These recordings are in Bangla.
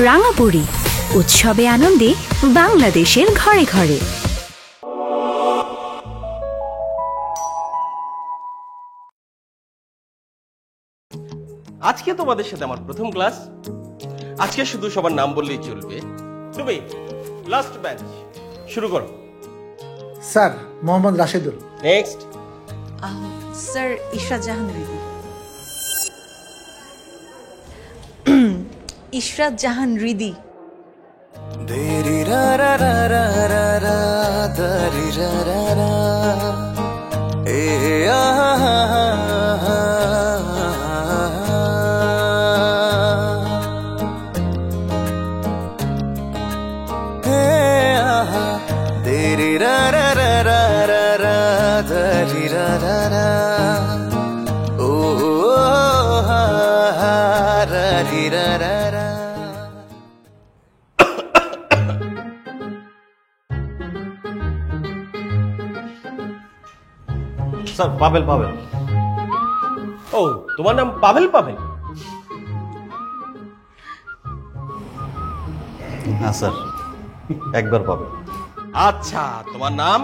রাঙাপুরি উৎসবে আনন্দে বাংলাদেশের ঘরে ঘরে। আজকে তোমাদের সাথে আমার প্রথম ক্লাস। আজকে শুধু সবার নাম বললেই চলবে। তুমি লাস্ট ব্যাচ, শুরু করো। Sir Mohammad Rashedul. Next. Sir Ishrat Jahan Ridi. Ishrat Jahan Ridi. দেরি রা রা রা রা রা রা দারি রা রা রা এ আহা হে আহা দেরি রা রা রা রা রা রা দারি রা রা রা ও হা হা রা রি রা রা রা। স্যার পাভেল। পাভেল। ও, তোমার নাম পাভেল? পাভেল না স্যার, একবার পাবেন। আচ্ছা, তোমার নাম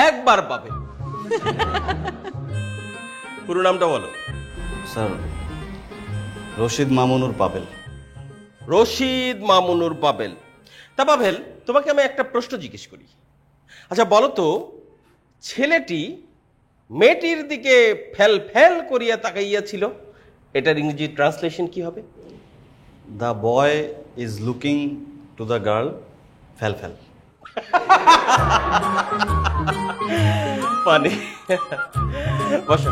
একবার পাভেল। পুরো নামটা বলো। স্যার রশিদ মামুনুর পাবেল। রশিদ মামুনুর পাভেল। তা পাভেল, তোমাকে আমি একটা প্রশ্ন জিজ্ঞেস করি। আচ্ছা বলো তো, ছেলেটি মেয়েটির দিকে ফেল ফেল করিয়া তাকাইয়া ছিল, এটার ইংরেজি ট্রান্সলেশন কি হবে? The boy is looking to the girl fail fail. মানে বসো।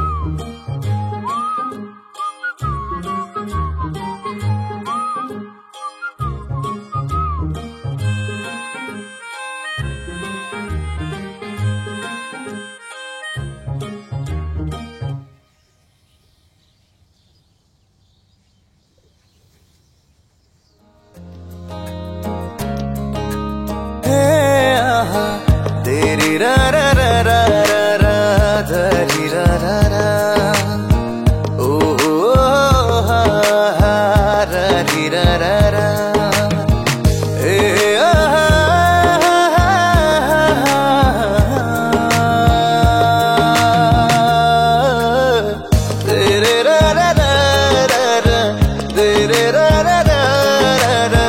Deri ra ra ra ra ra ra deri ra ra ra oh ha ha ra ri ra ra ra eh ah deri ra ra ra ra ra deri ra ra ra ra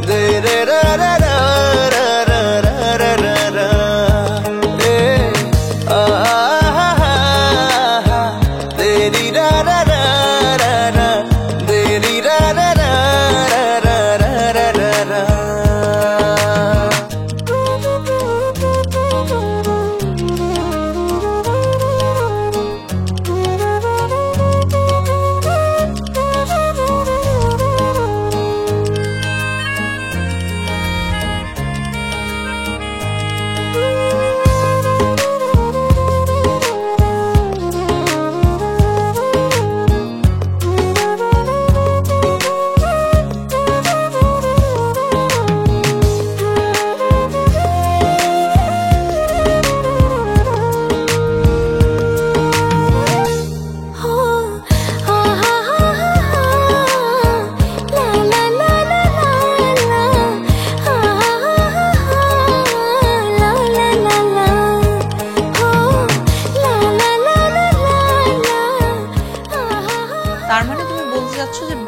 deri ra ra ra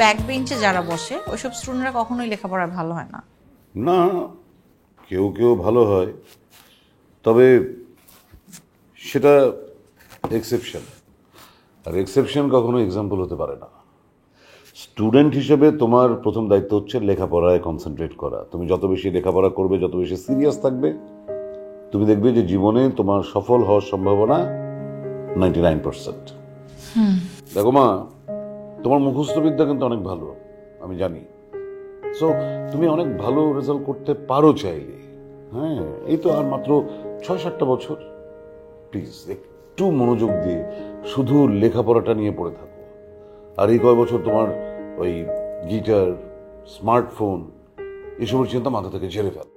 back বেঞ্চে যারা বসে ওইসব স্টুডেন্টরা কখনোই লেখাপড়ায় ভালো হয় না? না, কেউ কেউ ভালো হয়, তবে সেটা এক্সেপশন, আর এক্সেপশন কখনো এক্সাম্পল হতে পারে না। স্টুডেন্ট হিসেবে তোমার প্রথম দায়িত্ব হচ্ছে লেখাপড়ায় কনসেন্ট্রেট করা। তুমি যত বেশি লেখাপড়া করবে, যত বেশি সিরিয়াস থাকবে, তুমি দেখবে যে জীবনে তোমার সফল হওয়ার সম্ভাবনা 99%। দেখো মা, তোমার মুখস্থ বিদ্যা কিন্তু অনেক ভালো, আমি জানি। সো তুমি অনেক ভালো রেজাল্ট করতে পারো চাইলে। হ্যাঁ, এই তো আর মাত্র 6-7টা বছর। প্লিজ একটু মনোযোগ দিয়ে শুধু লেখাপড়াটা নিয়ে পড়ে থাকো। আর এই কয় বছর তোমার ওই গিটার, স্মার্টফোন এসবের চিন্তা মাথা থেকে ঝেড়ে ফেল।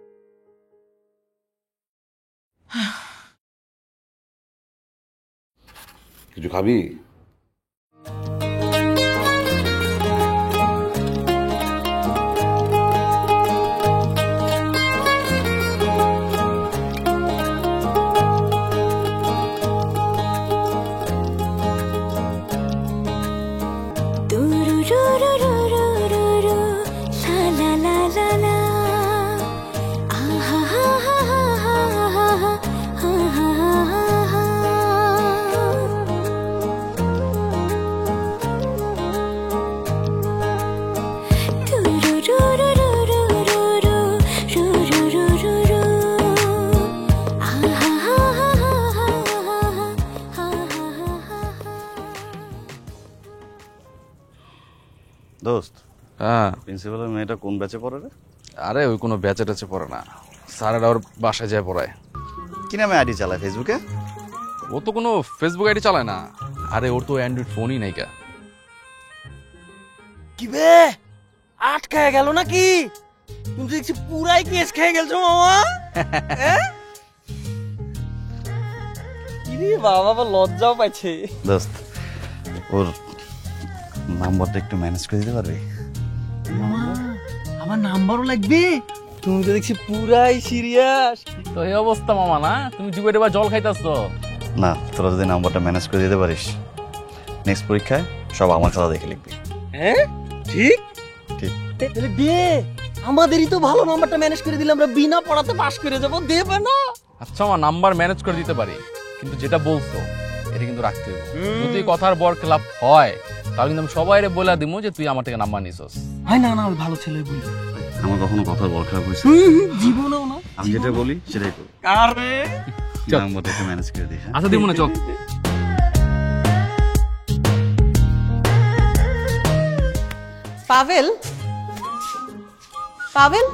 কিছু খাবি? দোস্ত, হ্যাঁ, প্রিন্সিপালের মেয়েটা কোন ব্যাচে পড়ে রে? আরে ওই কোনো ব্যাচে ট্যাচে পড়ে না, স্যারেরা ওর বাসায় যায় পড়ায়। কি নামে আইডি চালায় ফেসবুকে? ও তো কোনো ফেসবুক আইডি চালায় না, আরে ওর তো অ্যান্ড্রয়েড ফোনই নাই কা। কি বে আটকায় গেল নাকি? তুমি তো দেখছি পুরাই কেস খেয়ে গেলছো মামা। কি রে বাবা, লজ্জাও পাইছে। দোস্ত, ওর নাম্বারটা একটু ম্যানেজ করে দিতে পারবি? আমার নাম্বারও লাগবে? তুমি তো দেখছি পুরাই সিরিয়াস। তো এই অবস্থা মামা, না তুমি যুগে এবার জল খাইতাছ। না, তোরা যদি নাম্বারটা ম্যানেজ করে দিতে পারিস, নেক্সট পরীক্ষায় সব আমার খাতা দেখে লিখবি। হ্যাঁ ঠিক ঠিক। তাহলে দে, আমাদেরই তো ভালো নাম্বারটা ম্যানেজ করে দিলে আমরা বিনা পড়াতে পাস করে যাবো। দেবে না? আচ্ছা আমার নাম্বার ম্যানেজ করে দিতে পারি, কিন্তু যেটা বলছো এটা কিন্তু রাখতে হবে। যদি কথার বর খেলাপ হয় তাহলে কিন্তু আমি সবাইরে বলে দিব যে তুই আমার থেকে নাম্বার নিছস। হয় না, না ওই ভালো ছেলে বলবে। আমার কখনো কথার বল খারাপ হয়েছে? জীবনেও না। আমি যেটা বলি সেটাই করি। আরে নাম্বারটা একটু ম্যানেজ করে দিস। আচ্ছা দিব না, চল। পাভেল, পাভেল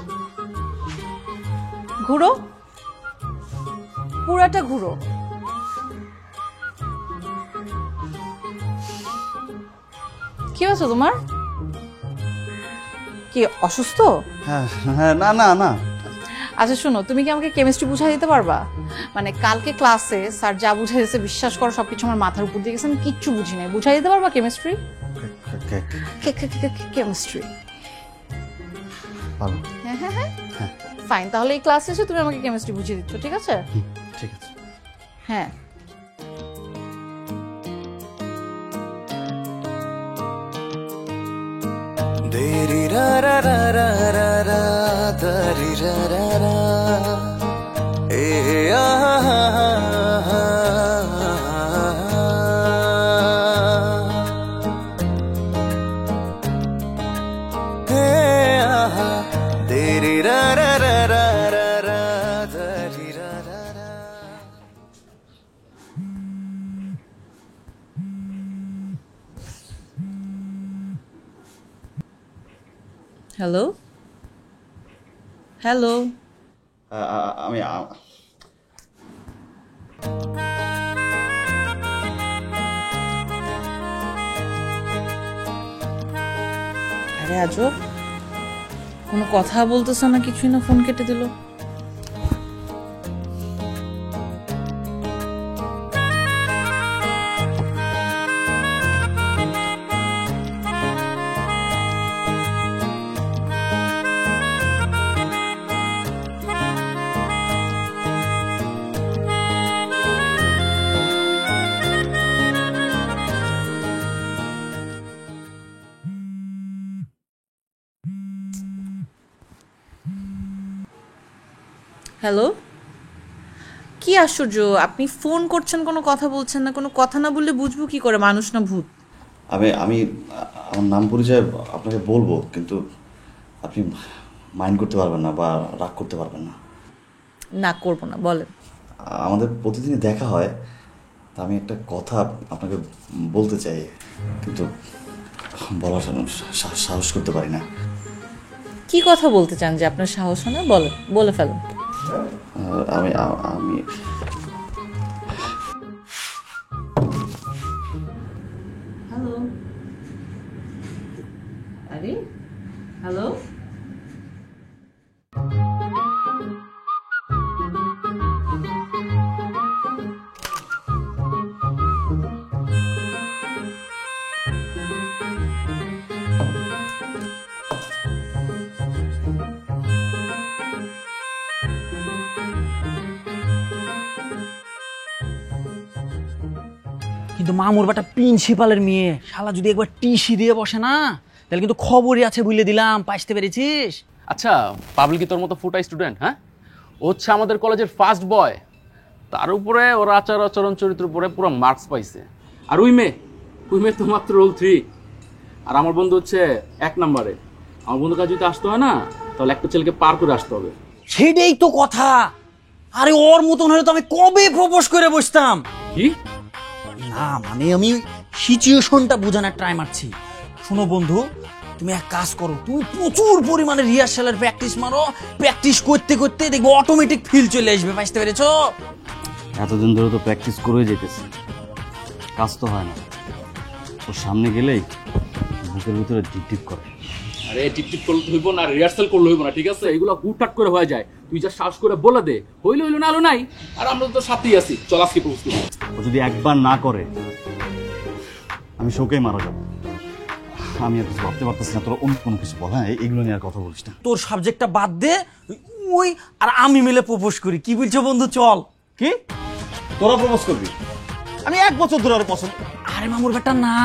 ঘুরো, পুরাটা ঘুরো। কি হয়েছে তোমার? কি অসুস্থ? হ্যাঁ হ্যাঁ, না না না। আচ্ছা শোনো, তুমি কি আমাকে কেমিস্ট্রি বুঝাই দিতে পারবা? মানে কালকে ক্লাসে স্যার যা বুঝাই দিয়েছে, বিশ্বাস করো সবকিছু আমার মাথার উপর দিয়ে গেছে, আমি কিচ্ছু বুঝি নাই। বুঝাই দিতে পারবা কেমিস্ট্রি? কেমিস্ট্রি ভালো। হ্যাঁ হ্যাঁ হ্যাঁ, ফাইন। তাহলে এই ক্লাসে এসে তুমি আমাকে কেমিস্ট্রি বুঝিয়ে দিচ্ছ, ঠিক আছে? ঠিক আছে। হ্যাঁ। দেরি রা রা রা রা রা রা দারি রা রা রা এ আ হা হা হা হে আ হা দেরি রা রা রা রা রা রা দারি রা রা রা। হ্যালো হ্যালো, আমি আরে আজব, কোনো কথা বলতেছ না, কিছুই না, ফোন কেটে দিল। হ্যালো, কি আশ্চর্য, আপনি ফোন করছেন কোনো কথা বলছেন না। কোনো কথা না বললে বুঝবো কি করে মানুষ না ভূত? আমি আমার নাম পরিচয় আপনাকে বলবো, কিন্তু আপনি মাইন্ড করতে পারবেন না বা রাগ করতে পারবেন না। না করবো না, বলেন। আমাদের প্রতিদিনই দেখা হয়, তা আমি একটা কথা আপনাকে বলতে চাই, কিন্তু বলার সাহস করতে পারি না। কি কথা বলতে চান যে আপনার সাহস হয় না? বলেন, বলে ফেলেন। আমি হ্যালো, আরে হ্যালো, কিন্তু মামুর বেটা প্রিন্সিপালের মেয়ে, শালা যদি একবার টিসি দিয়ে বসে না, তাহলে কিন্তু খবরই আছে, বুঝলে দিলাম। পাইতে পেরেছিস? আচ্ছা পাবলিক কি তোর মতো ফুটা স্টুডেন্ট? হ্যাঁ, ও হচ্ছে আমাদের কলেজের ফার্স্ট বয়, তার উপরে ওর আচার আচরণ চরিত্র উপরে পুরো মার্কস পাইছে। আর ওই মেয়ে তো মাত্র রোল 3, আর আমার বন্ধু হচ্ছে 1 নম্বরে। আমার বন্ধুর কাছে যদি আসতে হয় না, তাহলে একটা ছেলেকে পার করে আসতে হবে। সেটাই তো কথা। আরে ওর মতন হলে তো আমি কবে প্রপোজ করে বসতাম। কি না মানে আমি সিচুয়েশনটা বোঝানোর ট্রাই মারছি। শোনো বন্ধু, তুমি এক কাজ করো, তুমি প্রচুর পরিমাণে রিহার্সালের প্র্যাকটিস মারো, প্র্যাকটিস করতে করতে দেখবে অটোমেটিক ফিল চলে আসবে, বুঝতে পেরেছো? এতদিন ধরে তো প্র্যাকটিস করে যেতেছি, কাজ তো হয় না। ওর সামনে গেলেই বুকের ভিতরে টিপ টিপ করে। আরে টিপ করলে হইব না, রিহার্সাল করলে হইব না, ঠিক আছে? এগুলো হুটহাট করে হয়ে যায়। তুই যা সাহস করে বলে দে, হইলো হইলো না হলো নাই, আর আমরা তো সাথেই আছি। চল আজকে প্রপোজ করি। ও যদি একবার না করে আমি শোকেই মারা যাবো। আমি আর কিছু ভাবতে পারতেছি না, তোরা অন্য কোনো কিছু বল। হ্যাঁ, এগুলো নিয়ে আর কথা বলিস না। তোর সাবজেক্টটা বাদ দে, ওই আর আমি মিলে প্রপোজ করি, কি বলছো বন্ধু? চল। কি তোরা প্রপোজ করবি? আমি 1 বছর ধরে আর পছন্দ। আরে মামুর বেটা না,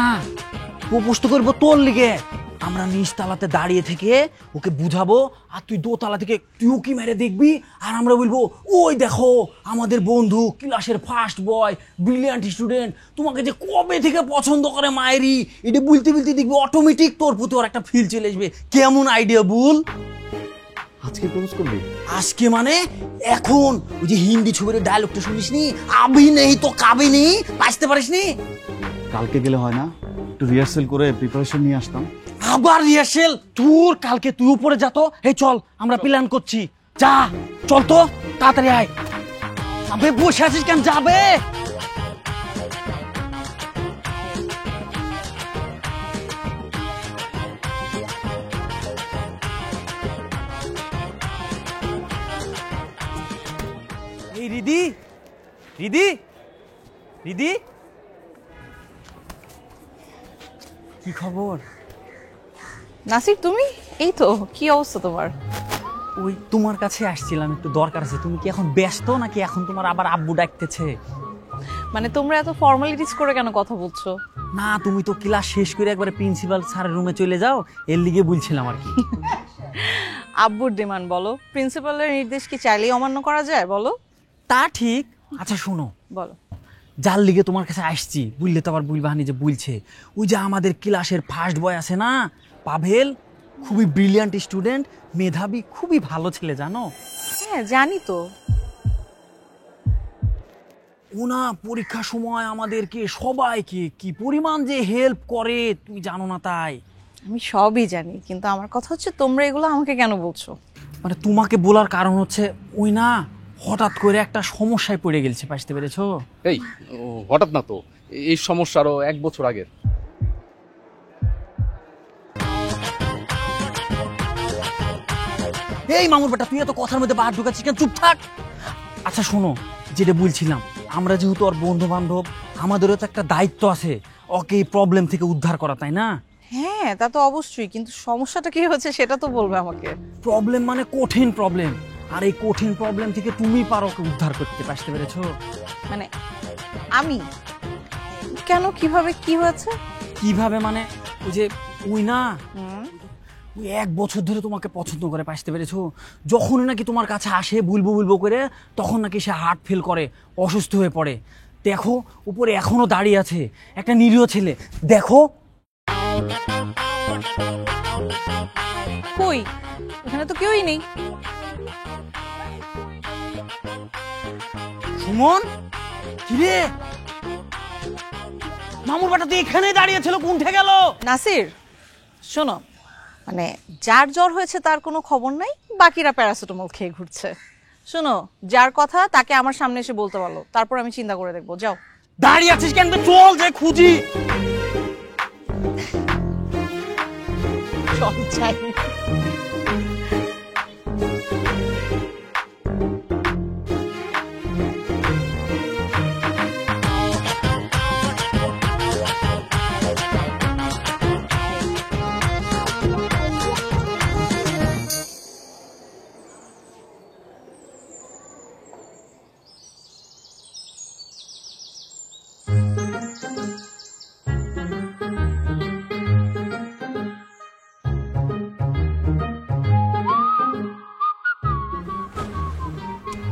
প্রপোজ তো করবো তোর লিগে। আমরা নিচতলাতে দাঁড়িয়ে থেকে ওকে বুঝাবো, আর তুই দোতলা থেকে টুকি মেরে দেখবি, আর আমরা বলবো ওই দেখো আমাদের বন্ধু ক্লাসের ফার্স্ট বয়, ব্রিলিয়ান্ট স্টুডেন্ট, তোমাকে যে কবে থেকে পছন্দ করে মায়েরি, এটা বলতে বলতে দেখবি অটোমেটিক তোর প্রতি ওর একটা ফিল চলে আসবে। কেমন আইডিয়া বল? আজকে প্রপোজ করবি? আজকে মানে এখন। ওই যে হিন্দি ছবির ডায়লগটা শুনিস নি, আবি নেই তো কাবি নেই, বাঁচতে পারিস নি? কালকে গেলে হয় না? একটু রিহার্সাল করে প্রিপারেশন নিয়ে আসতাম। আবার রিহার্সেল? তোর কালকে তুই উপরে যা তো। এই চল, আমরা প্ল্যান করছি। যা, চল তো, তাড়াতাড়ি আয়। আবে বসে আছিস কেন? যাবে। এই রিদি, রিদি, রিদি, কি খবর? নাসির তুমি? এই তো, কি অবস্থা তোমার? ওই তোমার কাছে আসছিলাম, একটু দরকার আছে। তুমি কি এখন ব্যস্ত, নাকি এখন তোমার আবার আব্বু ডাকতেছে? মানে তোমরা এত ফর্মালিটিস করে কেন কথা বলছো? না, তুমি তো ক্লাস শেষ করে একবারে প্রিন্সিপাল স্যারের রুমে চলে যাও, এর লিগে বলছিলাম আর কি। আব্বুর ডিমান্ড বলো, প্রিন্সিপালের নির্দেশ কি চাইলেই অমান্য করা যায় বলো? তা ঠিক। আচ্ছা শোনো, বলো। যার লিগে তোমার কাছে আসছি, বুঝলে তো আবার বুলবাহানি যে বলছে, ওই যে আমাদের ক্লাসের ফার্স্ট বয় আছে না, পাভেল, খুবই ব্রিলিয়ান্ট স্টুডেন্ট, মেধাবী, খুবই ভালো ছেলে, জানো? হ্যাঁ জানি তো। ও না পরীক্ষার সময় আমাদেরকে সবাইকে কি পরিমাণ যে হেল্প করে তুমি জানো না? তাই আমি সবই জানি, কিন্তু আমার কথা হচ্ছে তোমরা এগুলো আমাকে কেন বলছো? মানে তোমাকে বলার কারণ হচ্ছে ওই না হঠাৎ করে একটা সমস্যায় পড়ে গেছে, বুঝতে পেরেছো? এই হঠাৎ না তো, এই সমস্যা আরো 1 বছর আগের। এই মামুর বেটা, তুই এত কথার মধ্যে বাহার ঢুকাচ্ছিস কেন? চুপ থাক। আচ্ছা শোনো, যেটা বলছিলাম, আমরা যেহেতু ওর বন্ধু বান্ধব, আমাদেরও তো একটা দায়িত্ব আছে ওকে এই প্রবলেম থেকে উদ্ধার করা, তাই না? হ্যাঁ তা তো অবশ্যই, কিন্তু সমস্যাটা কি হচ্ছে সেটা তো বলবে আমাকে। প্রবলেম মানে কঠিন প্রবলেম, আর এই কঠিন প্রবলেম থেকে তুমি পারো ওকে উদ্ধার করতে, বুঝতে পেরেছো? মানে আমি কেন, কিভাবে, কি হয়েছে? কিভাবে মানে ওই যে ওই না, ওই 1 বছর ধরে তোমাকে পছন্দ করে, বুঝতে পেরেছো? যখন নাকি তোমার কাছে আসে বুলবো বুলবো করে, তখন নাকি সে হার্ট ফেল করে, অসুস্থ হয়ে পড়ে। দেখো উপরে এখনো দাঁড়িয়ে আছে একটা নিরীহ ছেলে, দেখো। কই, এখানে তো কেউই নেই। সুমন, কিরে মামুর বেটা তো এখানেই দাঁড়িয়ে ছিল, কোনঠে গেল? নাসির শোনো, মানে যার জ্বর হয়েছে তার কোনো খবর নাই, বাকিরা প্যারাসিটামল খেয়ে ঘুরছে। শোনো, যার কথা তাকে আমার সামনে এসে বলতে পারলো, তারপর আমি চিন্তা করে দেখবো। যাও। দাঁড়িয়ে আছিস কেন? চল যে খুঁজি। চল যাই।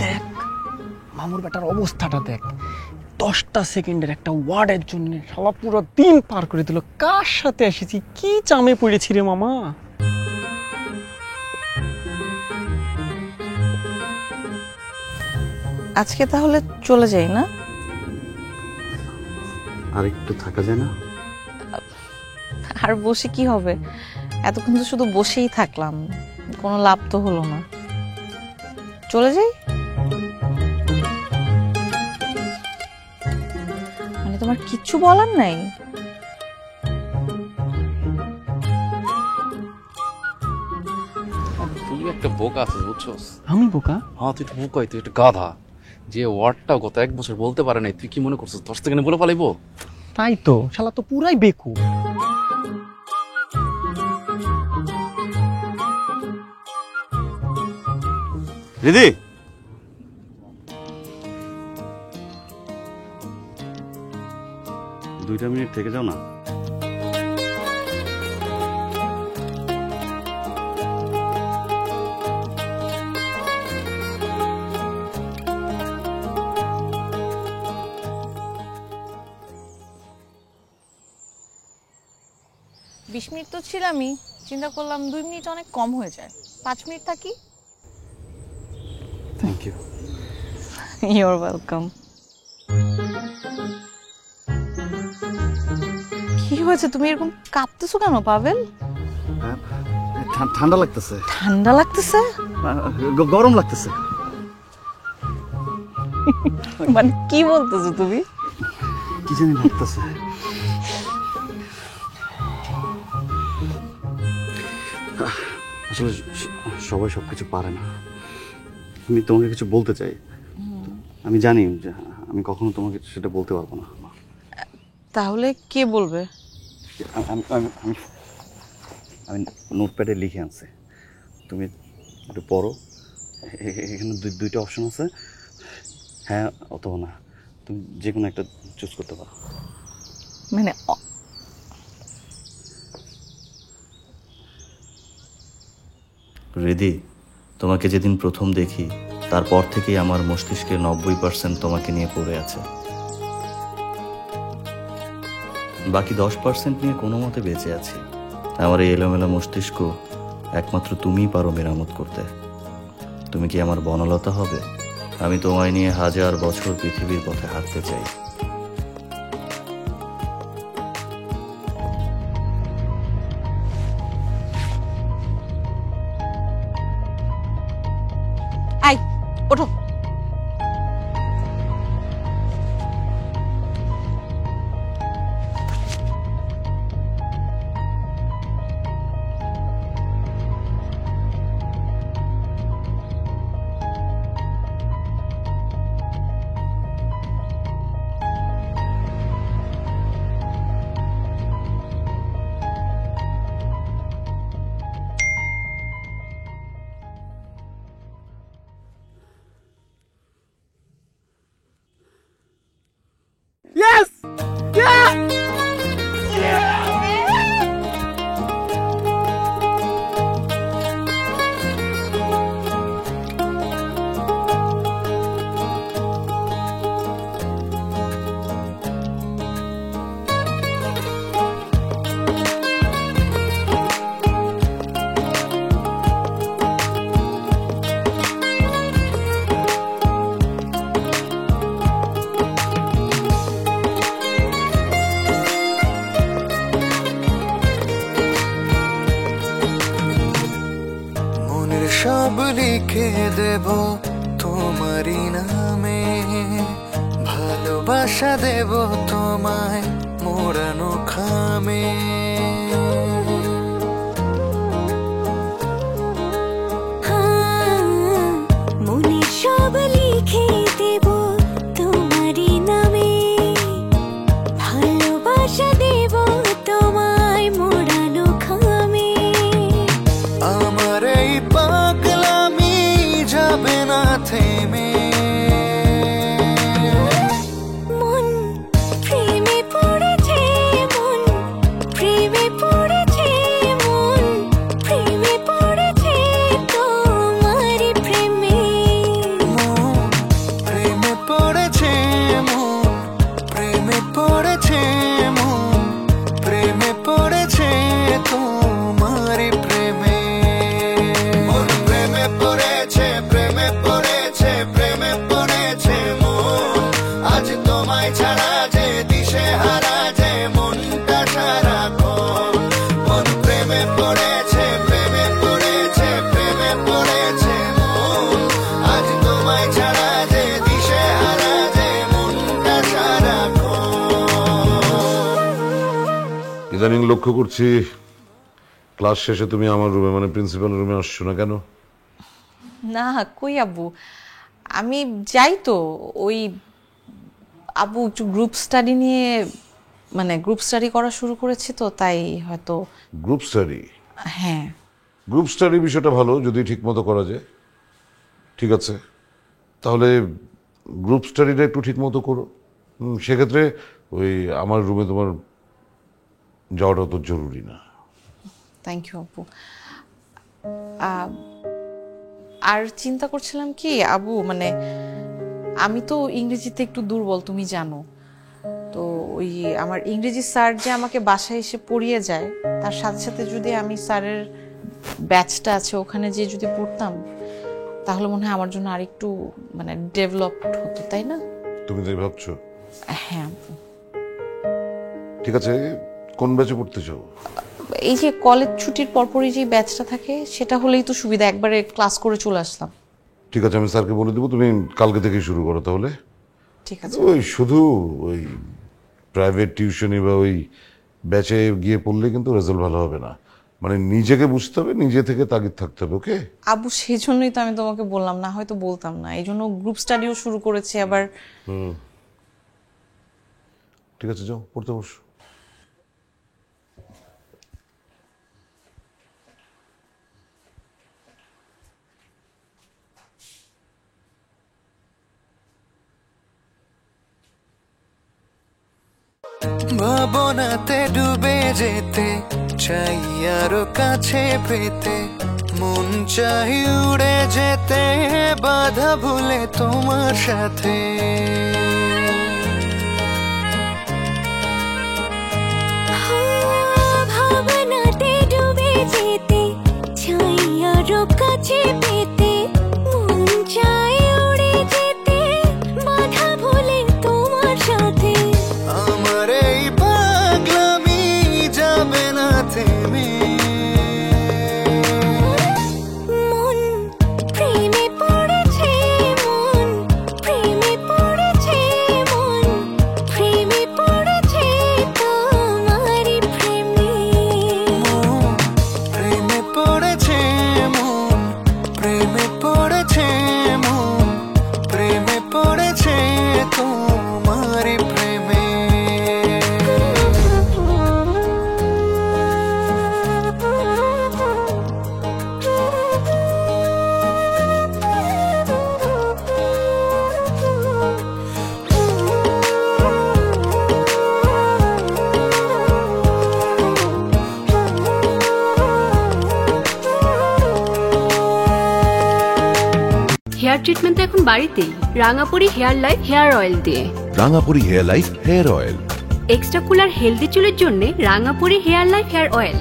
দেখ মামুর বেটার অবস্থাটা দেখ, 10টা সেকেন্ডের একটা ওয়ার্ডের জন্য শালা পুরো দিন পার করে দিল। কার সাথে এসেছি, কি চামে পড়েছি রে মামা। আজকে তাহলে চলে যাই না? আর একটু থাকা যায় না? আর বসে কি হবে? এতক্ষণ তো শুধু বসেই থাকলাম, কোনো লাভ তো হলো না। চলে যাই? মানে তোমার কিচ্ছু বলার নাই? তুই একটা বোকা আছিস, বুঝছস? আমি বোকা? হ্যাঁ, তুই একটা বোকাই, তুই একটা গাধা। যে ওয়ার্ডটা গত 1 বছর বলতে পারে নাই, তুই কি মনে করছিস 10 সেকেন্ডে বলে পালাইবো? তাই তো, শালা তো পুরাই বেকু। রিদি, দুইটা মিনিট থেকে যাও না। বিশ মিনিট তো ছিলামই, চিন্তা করলাম 2 মিনিট অনেক কম হয়ে যায়, 5 মিনিট থাকি। Thank you. You're welcome. কি হয়েছে, তুমি এরকম কাঁপতেছো কেন পাভেল? ঠান্ডা লাগতেছে। ঠান্ডা লাগতেছে? গরম লাগতেছে। মানে কি বলতেছো তুমি? কি জানি লাগতেছে। আসলে সবাই সবকিছু পারে না। আমি তোমাকে কিছু বলতে চাই, আমি জানি যে আমি কখনো তোমাকে সেটা বলতে পারবো না। তাহলে কে বলবে? আমি নোটপ্যাডে লিখে আনছি, তুমি একটু পড়ো। এখানে দুইটা অপশন আছে, হ্যাঁ অথবা না, তুমি যে কোনো একটা চুজ করতে পারো। মানে রিদি, তোমাকে যেদিন প্রথম দেখি তারপর থেকেই আমার মস্তিষ্কে 90% তোমাকে নিয়ে পড়ে আছে। বাকি 10% নিয়ে কোনো মতে বেঁচে আছি। আমার এই এলোমেলো মস্তিষ্ক একমাত্র তুমিই পারো মেরামত করতে। তুমি কি আমার বনলতা হবে? আমি তোমায় নিয়ে 1000 বছর পৃথিবীর পথে হাঁটতে চাই। আই ওঠো। Yes! Yeah! মনের সব লিখে দেব তোমারই নামে, ভালোবাসা দেব তোমায় মোড়ানো খামে। মনের সব লিখে দেব তোমারই নামে, ভালোবাসা দেব তোমায় মোড়ানো খামে। আমার এই পাগলামি যাবে না থেমে, মন প্রেমে পড়েছে, মন প্রেমে পড়েছে, মন প্রেমে পড়েছে তোমার প্রেমে। মন প্রেমে পড়েছে, মন প্রেমে পড়েছে, মন ইদানিং লক্ষ্য করছি ক্লাস শেষে তুমি আমার রুমে মানে প্রিন্সিপাল রুমে আসছো না কেন? না কই আব্বু, আমি যাই তো ওই আব্বু একটু গ্রুপ স্টাডি নিয়ে মানে গ্রুপ স্টাডি করা শুরু করেছি তো তাই হয়তো। Group study? হ্যাঁ। গ্রুপ স্টাডি বিষয়টা ভালো যদি ঠিক মতো করা যায়। ঠিক আছে, তাহলে গ্রুপ স্টাডিটা একটু ঠিক মতো করো। সেক্ষেত্রে ওই আমার রুমে তোমার যাওয়াটা তো জরুরি না। থ্যাংক ইউ আব্বু। আর চিন্তা করছিলাম কি আব্বু, মানে আমি তো ইংরেজিতে একটু দুর্বল তুমি জানো তো। ওই আমার ইংরেজি স্যার যে আমাকে বাসায় এসে পড়িয়ে যায়, তার সাথে সাথে যদি আমি স্যারের ব্যাচটা আছে ওখানে যে যদি পড়তাম তাহলে মনে হয় আমার জন্য আরেকটু মানে ডেভেলপড হতো, তাই না? তুমি তাই ভাবছো? হ্যাঁ আব্বু। ঠিক আছে, কোন ব্যাচে পড়তে চাও? এই যে কলেজ ছুটির পরপরই যে ব্যাচটা থাকে সেটা হলেই তো সুবিধা, একবারে ক্লাস করে চলে আসলাম। ঠিক আছে, আমি স্যারকে বলে দেবো তুমি কালকে থেকেই শুরু করো তাহলে। ঠিক আছে। ওই শুধু ওই প্রাইভেট টিউশনি বা ওই ব্যাচে গিয়ে পড়লে কিন্তু রেজাল্ট ভালো হবে না, মানে নিজেকে বুঝতে হবে, নিজে থেকে তাগিদ থাকতে হবে। ওকে আব্বু, সেই জন্যই তো আমি তোমাকে বললাম, না হয়তো বলতাম না। এই জন্য গ্রুপ স্টাডিও শুরু করেছি আবার। ঠিক আছে, যাও পড়তে বসো। ভাবনাতে ডুবে যেতে চাই আরো কাছে পেতে, মন চাই উড়ে যেতে বাধা ভুলে তোমার সাথে। ভাবনাতে ডুবে যেতে চাই আরো কাছে পেতে, মন চাই উড়ে যেতে বাধা ভুলে তোমার সাথে। আমার এই পাগলামি যাবে না থেমে, মন প্রেমে পড়েছে, মন প্রেমে পড়েছে, মন প্রেমে পড়েছে তোমারই প্রেমে। প্রেমে পড়েছে মন, প্রেমে পড়েছে মন, প্রেমে পড়েছে তোমারই প্রেমে। হেয়ার ট্রিটমেন্ট তো এখন বাড়িতেই, Rangapuri hair life hair oil দিয়ে। Rangapuri hair life hair oil, extra cooler healthy চুলের জন্য Rangapuri hair life hair oil.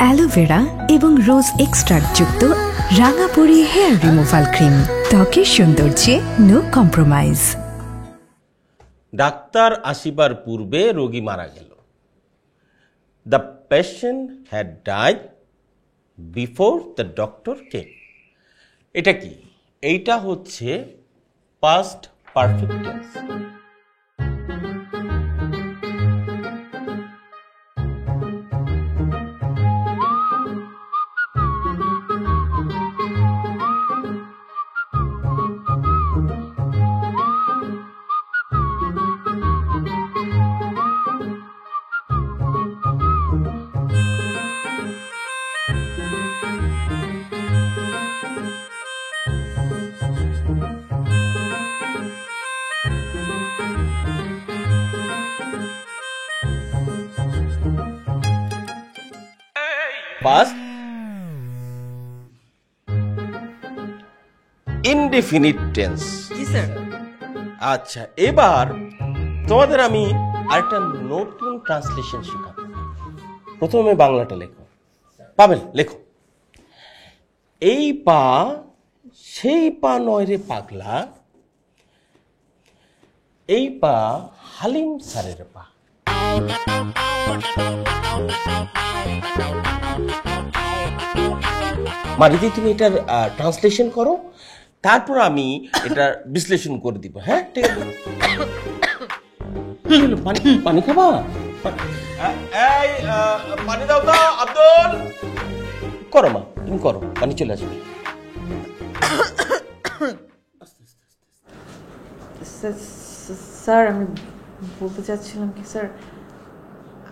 Aloe vera এবং রোজ এক্সট্রাক্ট যুক্ত রাঙাপুরি হেয়ার রিমুভাল ক্রিম, ত্বকের সৌন্দর্যে নো কম্প্রোমাইজ। ডাক্তার আসিবার পূর্বে রোগী মারা গেল। The patient had died before the doctor came. এটা কি? এইটা হচ্ছে past perfect tense. Past indefinite tense। জি স্যার। আচ্ছা, এবার তোমাদের আমি আরেকটা নতুন ট্রান্সলেশন শেখাবো। প্রথমে বাংলাটা লেখো। পাবেল লেখো। এই পা সেই পা নয় রে পাগলা, এই পা হালিম স্যারের পা। মারিদি, তুমি এটার ট্রান্সলেশন করো, তারপর আমি এটা বিশ্লেষণ করে দিব। হ্যাঁ, ঠিক আছে। পানি পানি খাবা? এই পানি দাও তো আব্দুল। করো মা, তুমি করো, পানি চলে আসবে। স্যার আমি বলতে চাচ্ছিলাম কি স্যার,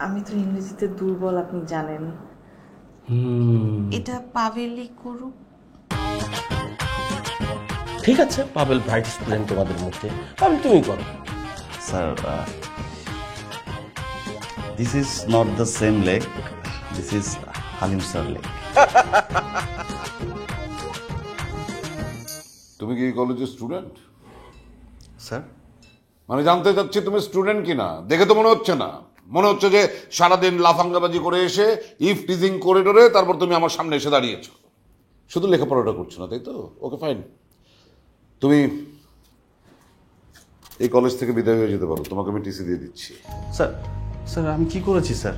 আমি তো ইংরেজিতে দুর্বল, আপনি জানেন। এটা পাভেলই করুক। ঠিক আছে, পাভেল ব্রাইট স্টুডেন্ট তোমাদের মধ্যে, পাভেল তুমি করো। Sir, this is not the same lake, this is Halim sir lake. তুমি কি এই কলেজের স্টুডেন্ট? স্যার, মানে জানতে চাচ্ছি তুমি স্টুডেন্ট কিনা। দেখে তো মনে হচ্ছে না, মনে হচ্ছে যে সারাদিন লাফাঙ্গাবাজি করে এসে ইফ টিজিং করিডোরে তারপর তুমি আমার সামনে এসে দাঁড়িয়েছো, শুধু লেখাপড়াটা করছো না, তাই তো? ওকে ফাইন, তুমি এই কলেজ থেকে বিদায় হয়ে যেতে পারো, তোমাকে আমি টিসি দিয়ে দিচ্ছি। স্যার, স্যার আমি কি করেছি স্যার?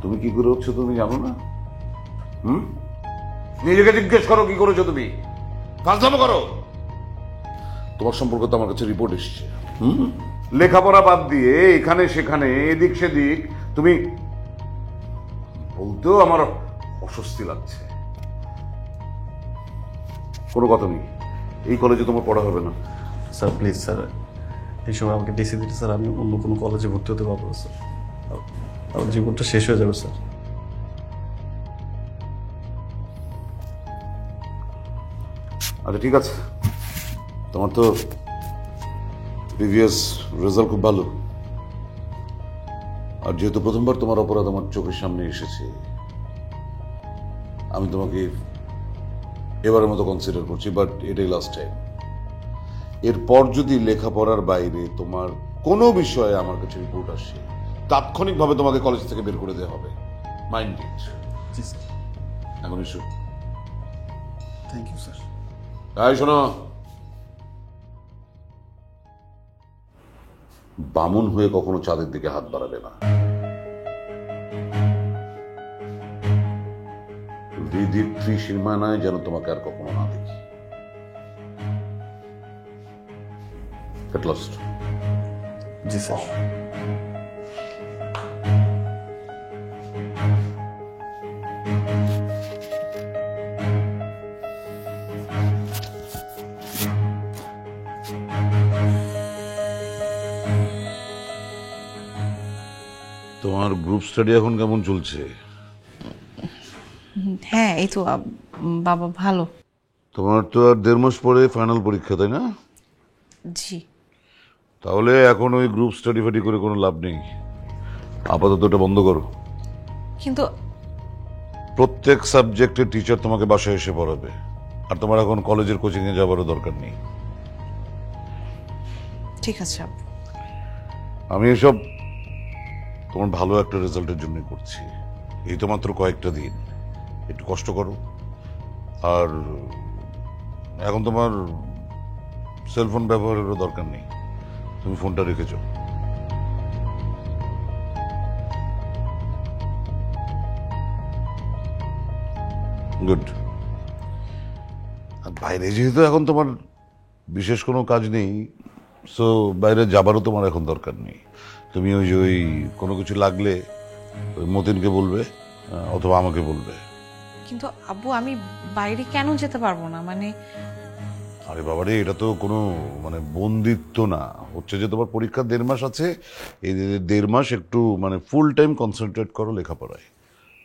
তুমি কি করে হচ্ছে তুমি জানো না? নিজেকে জিজ্ঞেস করো কি করেছো তুমি, ফাজলামো করো। তোমার সম্পর্কে তো আমার কাছে রিপোর্ট এসছে। লেখাপড়া বাদ দিয়ে এখানে সেখানে এদিক সেদিক তুমি বলতেও আমার অস্বস্তি লাগছে। কোনো কথা নেই, এই কলেজে তোমার পড়া হবে না। স্যার প্লিজ স্যার, এই সময় আমাকে ডিসি দিতে স্যার, আমি অন্য কোনো কলেজে ভর্তি হতে পারবো না স্যার, আমার জীবনটা শেষ হয়ে যাবে স্যার। আচ্ছা ঠিক আছে, তোমার তো প্রিভিয়াস রেজাল্ট খুব ভালো, আর যেহেতু প্রথমবার তোমার অপরাধ আমার চোখের সামনে এসেছে, আমি তোমাকে এবারের মতো কনসিডার করছি, বাট এটাই লাস্ট টাইম। এরপর যদি লেখাপড়ার বাইরে তোমার কোনো বিষয়ে আমার কাছে রিপোর্ট আসে, তাৎক্ষণিকভাবে তোমাকে কলেজ থেকে বের করে দেওয়া হবে, মাইন্ড ইট। এখন এসো। Thank you sir. তাই শোনো, বামুন হয়ে কখনো চাঁদের দিকে হাত বাড়াবে না। হৃদির ত্রিসীমানায় যেন তোমাকে আর কখনো না দেখি। Get lost. জি স্যার। তোমার গ্রুপ স্টাডি এখন কেমন চলছে? হ্যাঁ এই তো বাবা ভালো। তোমার তো আর 1.5 মাস পরে ফাইনাল পরীক্ষা, তাই না? জি। তাহলে এখন ওই গ্রুপ স্টাডি ফাডি করে কোনো লাভ নেই, আপাতত এটা বন্ধ করো। কিন্তু প্রত্যেক সাবজেক্টের টিচার তোমাকে বাসায় এসে পড়াবে, আর তোমার এখন কলেজের কোচিং এ যাবারও দরকার নেই। ঠিক আছে। আমি এসব তোমার ভালো একটা রেজাল্টের জন্য করছি। এই তো মাত্র কয়েকটা দিন, একটু কষ্ট করো। আর এখন তোমার সেলফোন ব্যবহারেরও দরকার নেই, তুমি ফোনটা রেখে যাও। গুড। আর বাইরে যেহেতু এখন তোমার বিশেষ কোনো কাজ নেই, সো বাইরে যাবারও তোমার এখন দরকার নেই। তুমি ওই কোনো কিছু লাগলে ওই মতিনকে বলবে অথবা আমাকে বলবে। কিন্তু আব্বু আমি বাইরে কেন যেতে পারবো না? মানে আরে বাবারে, এটা তো কোনো মানে বন্দিত্ব না, হচ্ছে যে তোমার পরীক্ষা 1.5 মাস আছে, এই 1.5 মাস একটু মানে ফুল টাইম কনসেন্ট্রেট করো লেখাপড়ায়।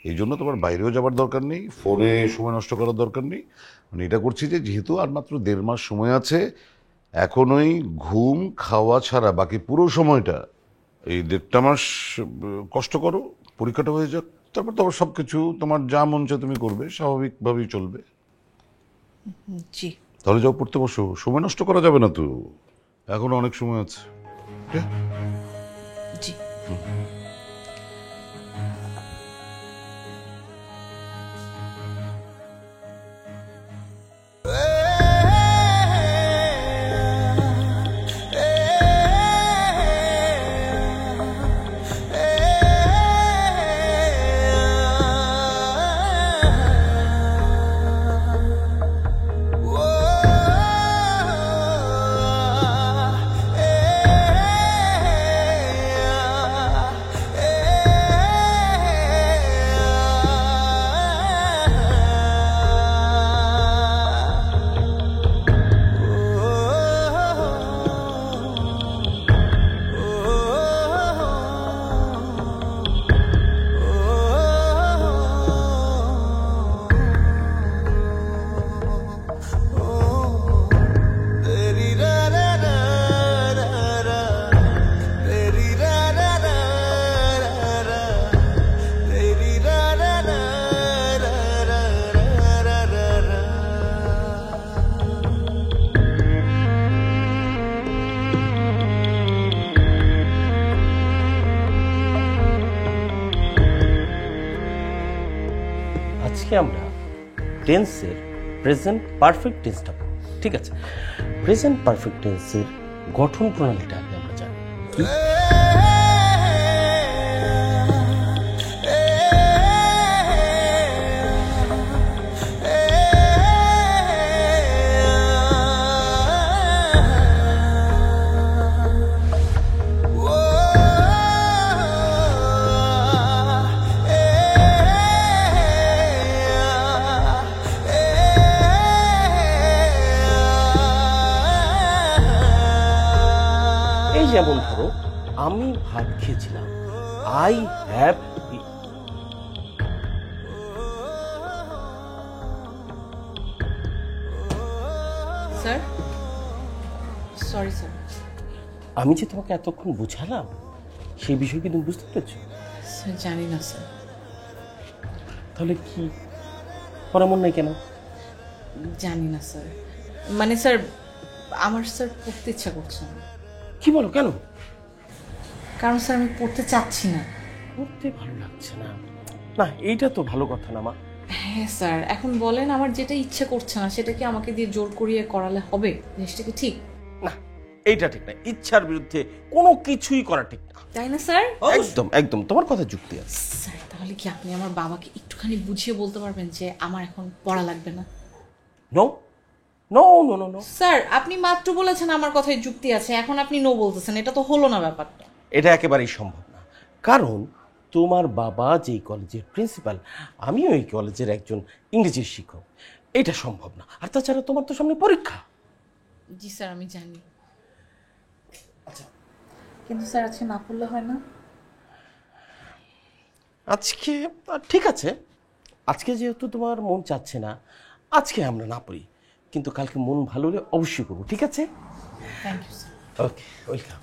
এই জন্য তোমার বাইরেও যাবার দরকার নেই, ফোনে সময় নষ্ট করার দরকার নেই। মানে এটা করছি যে যেহেতু আর মাত্র 1.5 মাস সময় আছে, এখন ওই ঘুম খাওয়া ছাড়া বাকি পুরো সময়টা এই 1.5 মাস কষ্ট করো, পরীক্ষাটা হয়ে যাক, তারপর তোমার সবকিছু তোমার যা মন চায় তুমি করবে, স্বাভাবিকভাবেই চলবে। জি। তাহলে যাও পড়তে বসো, সময় নষ্ট করা যাবে না তো, এখনো অনেক সময় আছে। জি। আজকে আমরা টেন্সের প্রেজেন্ট পারফেক্ট টেন্সটা পড়ব। ঠিক আছে, প্রেজেন্ট পারফেক্ট টেন্সের গঠন প্রণালীটা আগে আমরা জানি। কি? যেমন ধরো, আমি ভাত খেয়েছিলাম, I have. Sir, sorry sir. আমি যে তোমাকে এতক্ষণ বুঝালাম সেই বিষয় কি তুমি বুঝতে পেরেছো? স্যার জানি না স্যার। তাহলে কি পড়া মন নাই কেন? জানি না স্যার, মানে স্যার আমার স্যার পড়তে ইচ্ছা করছে না। কি বলো, কেন? কারণ স্যার আমি পড়তে চাচ্ছি না। পড়তে ভালো লাগছে না? না, এইটা তো ভালো কথা না মা। হ্যাঁ স্যার, এখন বলেন আমার যেটা ইচ্ছে করছে না সেটা কি আমাকে দিয়ে জোর করিয়ে করালে হবে? জিনিসটা কি ঠিক? না, এইটা ঠিক না। ইচ্ছার বিরুদ্ধে কোনো কিছুই করা ঠিক না, তাই না স্যার? একদম একদম, তোমার কথা যুক্তি আছে। স্যার তাহলে কি আপনি আমার বাবাকে একটুখানি বুঝিয়ে বলতে পারবেন যে আমার এখন পড়া লাগবে না? No no no no no sir, আপনি মাত্র বলেছেন আমার কথায় যুক্তি আছে, এখন আপনি নো বলতেছেন, এটা তো হলো না ব্যাপারটা। এটা একেবারেই সম্ভব না, কারণ তোমার বাবা যেই কলেজের প্রিন্সিপাল, আমিও এই কলেজের একজন ইংরেজির শিক্ষক, এটা সম্ভব না। আর তাছাড়া তোমার তো সামনে পরীক্ষা। জি স্যার, আমি জানি। আচ্ছা, কিন্তু স্যার আজকে না পড়লে হয় না? আজকে ঠিক আছে, আজকে যেহেতু তোমার মন চাচ্ছে না, আজকে আমরা না পড়ি, কিন্তু কালকে মন ভালো হলে অবশ্যই করবো। ঠিক আছে? Thank you sir. Okay, welcome.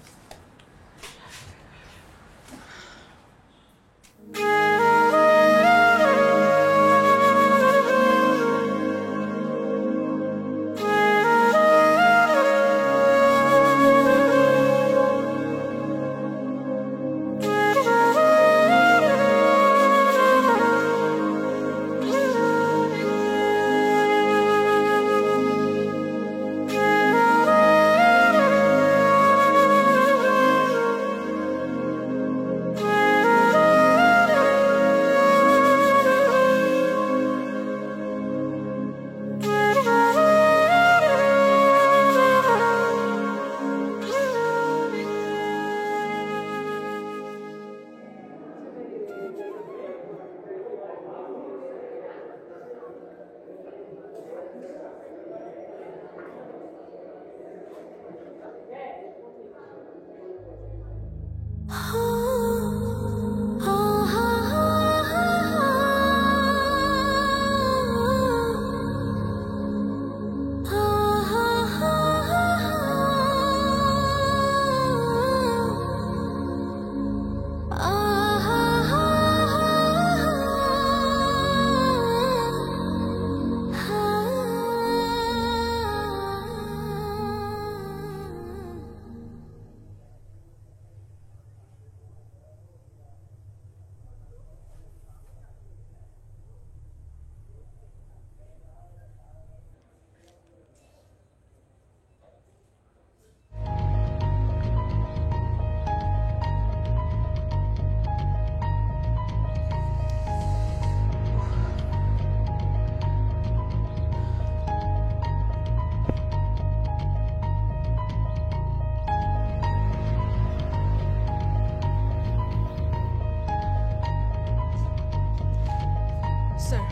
Sir,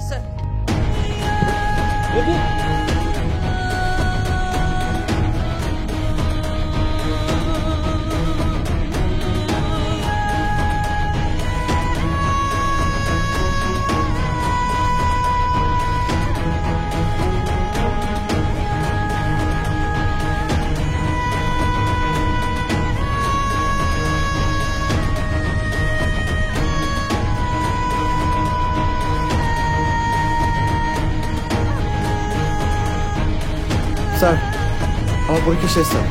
sir sir, আমার পরীক্ষা শেষ স্যার।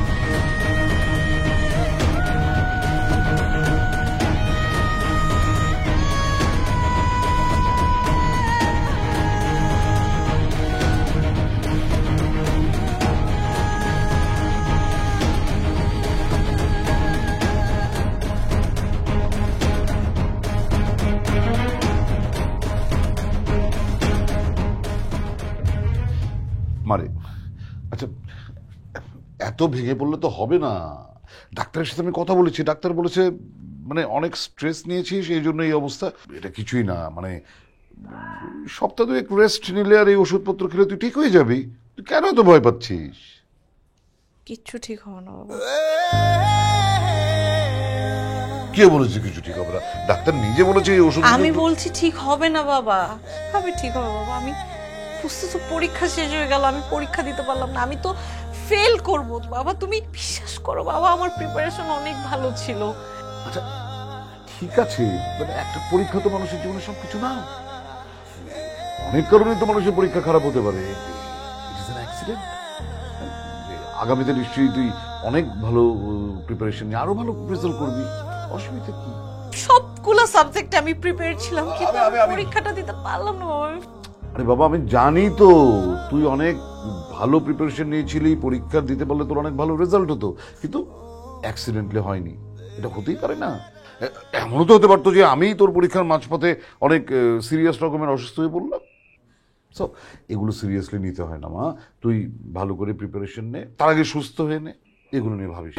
এত ভেঙে পড়লে তো হবে না। ডাক্তারের সাথে আমি কথা বলেছি, ডাক্তার বলেছে মানে অনেক স্ট্রেস নিয়েছিস এই জন্য এই অবস্থা। এটা কিছুই না, মানে সপ্তাহ দুয়েক রেস্ট নিলে আর এই ওষুধপত্র খেলে তুই ঠিক হয়ে যাবি। তুই কেন এত ভয় পাচ্ছিস? কিচ্ছু ঠিক হবে না বাবা। কে বলেছে কিছু ঠিক হবে না? ডাক্তার নিজে বলেছে এই ওষুধ। আমি বলছি ঠিক হবে না বাবা, আমি ঠিক হবে বাবা। আমি বুঝতে তো পরীক্ষা শেষ হয়ে গেল, আমি পরীক্ষা দিতে পারলাম না, আমি তো ফেল করব বাবা। তুমি বিশ্বাস করো বাবা, আমার প্রিপারেশন অনেক ভালো ছিল। আচ্ছা ঠিক আছে, মানে একটা পরীক্ষা তো মানুষের জীবনে সবকিছু না। অনেক কারণে তো মানুষের পরীক্ষা খারাপ হতে পারে। আগামীতে নিশ্চয়ই তুই অনেক ভালো প্রিপারেশন নিয়ে আরো ভালো রেজাল্ট করবি, অসুবিধা কি? সবগুলো সাবজেক্টে আমি প্রিপেয়ার ছিলাম, কিন্তু পরীক্ষাটা দিতে পারলাম না বাবা। আরে বাবা আমি জানি তো তুই অনেক ভালো প্রিপারেশন নিয়েছিলি, পরীক্ষা দিতে পারলে তোর অনেক ভালো রেজাল্ট হতো, কিন্তু অ্যাক্সিডেন্টলি হয়নি। এটা হতেই পারে না। এমনও তো হতে পারতো যে আমি তোর পরীক্ষার মাঝপথে অনেক সিরিয়াস রকমের অসুস্থ হয়ে পড়লাম। সো এগুলো সিরিয়াসলি নিতে হয় না মা, তুই ভালো করে প্রিপারেশন নে, তার আগে সুস্থ হয়ে নে, এগুলো নিয়ে ভাবিস।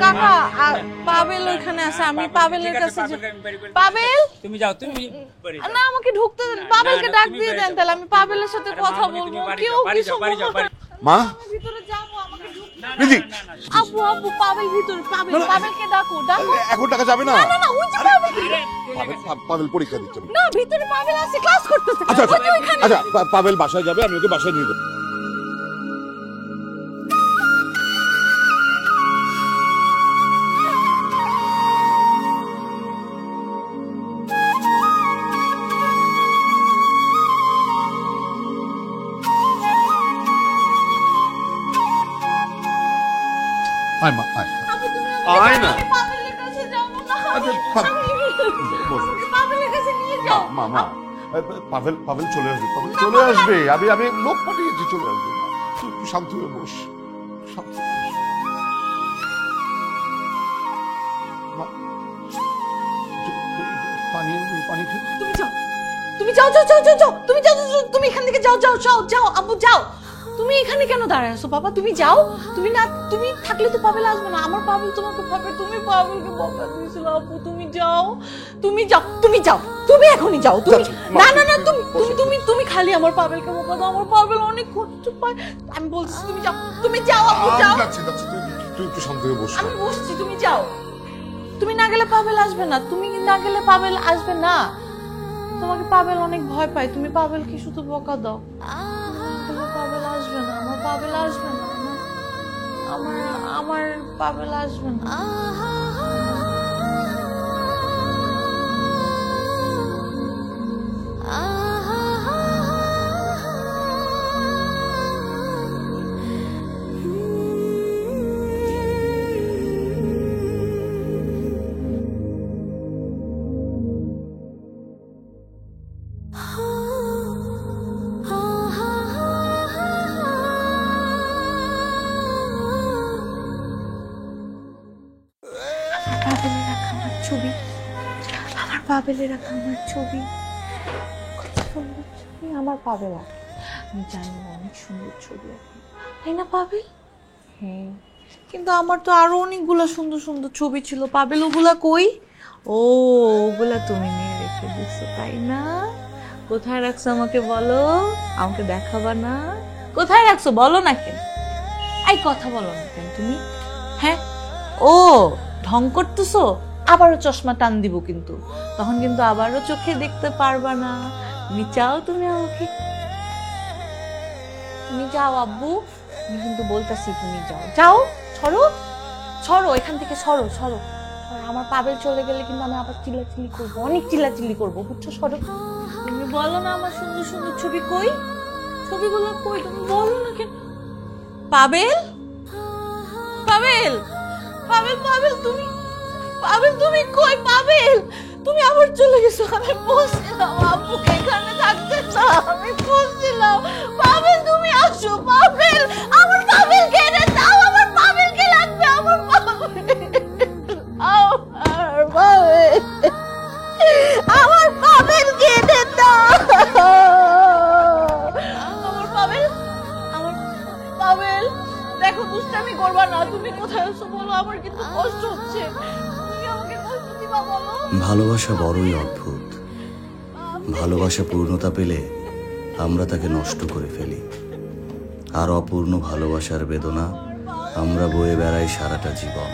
কাকা পাবেল ওইখানে আছে, আমি পাবেলের কাছে পাবেল তুমি যাও, তুমি না আমাকে ঢুকতে দেন, পাবেলকে ডাক দিয়ে দেন, তাহলে আমি পাবেলের সাথে কথা বলবো। কেউ কিছু মা ভিতরে যাবো, আমাকে বিধি আব্বু আব্বু পাবেল ভিতরে, পাবেলকে ডাকো ডাকো। এখন টাকা যাবে না। না না ওই যে পাবেল, পাবেল পরীক্ষা দিচ্ছে না ভিতরে পাবেল আছে, ক্লাস করতেছে। আচ্ছা আচ্ছা পাবেল বাসায় যাবে, আমি ওকে বাসায় নিয়ে যাবো। আয় মা আয় আয় না। পাবেলের কাছে যাবো না, পাবেলের কাছে নিয়ে যাও। মা মা পাবেল পাবেল চলে আসবে, পাবেল চলে আসবে। আমি লোক পাঠিয়েছি, চলে আসবে। তুই শান্ত হয়ে বস, শান্ত পানি পানি তুমি যাও, তুমি যাও যাও যাও যাও, তুমি যাও, তুমি এখান থেকে যাও যাও যাও যাও আব্বু যাও। তুমি এখানে কেন দাঁড়ায় আছো বাবা? তুমি যাও, তুমি না তুমি থাকলে তো পাবেল আসবে না। আমার পাবেল তোমাকে পাবে, তুমি পাবেলকে বকা দিয়েছিল আব্বু। তুমি যাও, তুমি যাও, তুমি যাও, তুমি এখনই যাও। তুমি না না না তুমি তুমি তুমি তুমি খালি আমার পাবেলকে বকা দাও, আমার পাবেল অনেক কষ্ট পায়। আমি বলছি তুমি যাও, তুমি যাও আব্বু যাও। একটু একটু শান্ত হয়ে বসো। আমি বসছি, তুমি যাও। তুমি না গেলে পাবেল আসবে না, তুমি না গেলে পাবেল আসবে না। তোমাকে পাবেল অনেক ভয় পায়, তুমি পাবেলকে শুধু বকা দাও। পাবেল আসবে না, আমার পাবেল আসবে না, আমার পাবেল আসবে না। পাবেলের রাখা আমার ছবি, কত সুন্দর ছবি আমার পাবেল। আমি জানি না অনেক সুন্দর ছবি তাই না পাবেল? হ্যাঁ, কিন্তু আমার তো আরো অনেকগুলো সুন্দর সুন্দর ছবি ছিল পাবেল, ওগুলা কই? ও, ওগুলা তুমি নিয়ে রেখে দিচ্ছ তাই না? কোথায় রাখছো আমাকে বলো, আমাকে দেখাবা না? কোথায় রাখছো বলো না কেন? এই কথা বলো না কেন তুমি? হ্যাঁ, ও ঢং করতেছো? আবারও চশমা টান দিব কিন্তু, তখন কিন্তু আবারও চোখে দেখতে পারবা না। তুমি চাও তুমি আমাকে, তুমি যাও আব্বু, আমি কিন্তু বলতেছি তুমি যাও, যাও, ছড়ো ছড়ো এখান থেকে, ছড়ো ছড়ো। আমার পাবেল চলে গেলে কিন্তু আমি আবার চিল্লাচিল্লি করবো, অনেক চিল্লাচিল্লি করবো, বুঝছো? ছড়ো। তুমি বলো না আমার সুন্দর সুন্দর ছবি কই, ছবিগুলো কই, তুমি বলো না কেন? পাবেল, পাবেল, পাবেল, পাবেল তুমি, পাবেল তুমি কই? পাবেল তুমি আবার চলে গেছো। আমি বসছিলাম আব্বুকে এখানে থাকতে না, আমি বসছিলাম। পাবেল তুমি আসো, পাবেল, আমার পাবেলকে এনে দাও, আমার পাবেলকে লাগবে, আমার পাবেল, আমার পাবেল, আমার পাবেলকে এনে দাও, আমার পাবেল, আমার পাবেল। দেখো দুষ্টামি করবা না, তুমি কোথায় আছো বলো, আমার কিন্তু কষ্ট হচ্ছে, তুমি আমাকে কষ্ট দিবা বলো। ভালোবাসা বড়ই অদ্ভুত। ভালোবাসা পূর্ণতা পেলে আমরা তাকে নষ্ট করে ফেলি, আর অপূর্ণ ভালোবাসার বেদনা আমরা বয়ে বেড়াই সারাটা জীবন।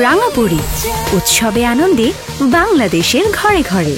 রাঙাপুরি উৎসবে আনন্দে বাংলাদেশের ঘরে ঘরে।